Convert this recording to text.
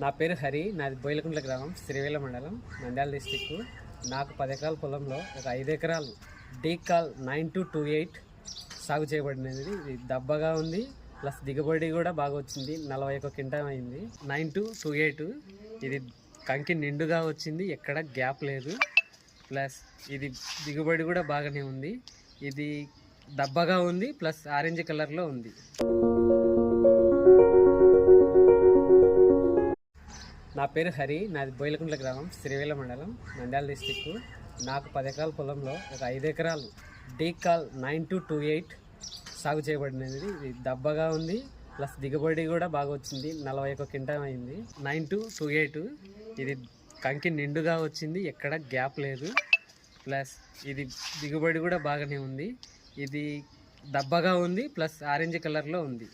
నా పేరు హరి, నాది బోయిలకుంట్ల గ్రామం, శ్రీవేల మండలం, నంద్యాల డిస్టిక్. నాకు 10 ఎకరాల పొలంలో ఒక 5 ఎకరాలు డీకాల్ 9228 సాగు చేయబడినది. ఇది దబ్బగా ఉంది, ప్లస్ దిగుబడి కూడా బాగా వచ్చింది. 41 క్వింటాల్ అయింది. 9228 ఇది కంకి నిండుగా వచ్చింది, ఎక్కడ గ్యాప్ లేదు. ప్లస్ ఇది దిగుబడి కూడా బాగానే ఉంది. ఇది దబ్బగా ఉంది, ప్లస్ ఆరెంజ్ కలర్లో ఉంది. నా పేరు హరి, నాది బోయిలకుంట్ల గ్రామం, శ్రీవేల మండలం, నంద్యాల డిస్టిక్. నాకు 10 ఎకరాల పొలంలో ఒక 5 ఎకరాలు డీకాల్ 9228 సాగు చేయబడినది. ఇది దబ్బగా ఉంది, ప్లస్ దిగుబడి కూడా బాగా వచ్చింది. 41 క్వింటాల్ అయింది. 9228 ఇది కంకి నిండుగా వచ్చింది, ఎక్కడ గ్యాప్ లేదు. ప్లస్ ఇది దిగుబడి కూడా బాగానే ఉంది. ఇది దబ్బగా ఉంది, ప్లస్ ఆరెంజ్ కలర్లో ఉంది.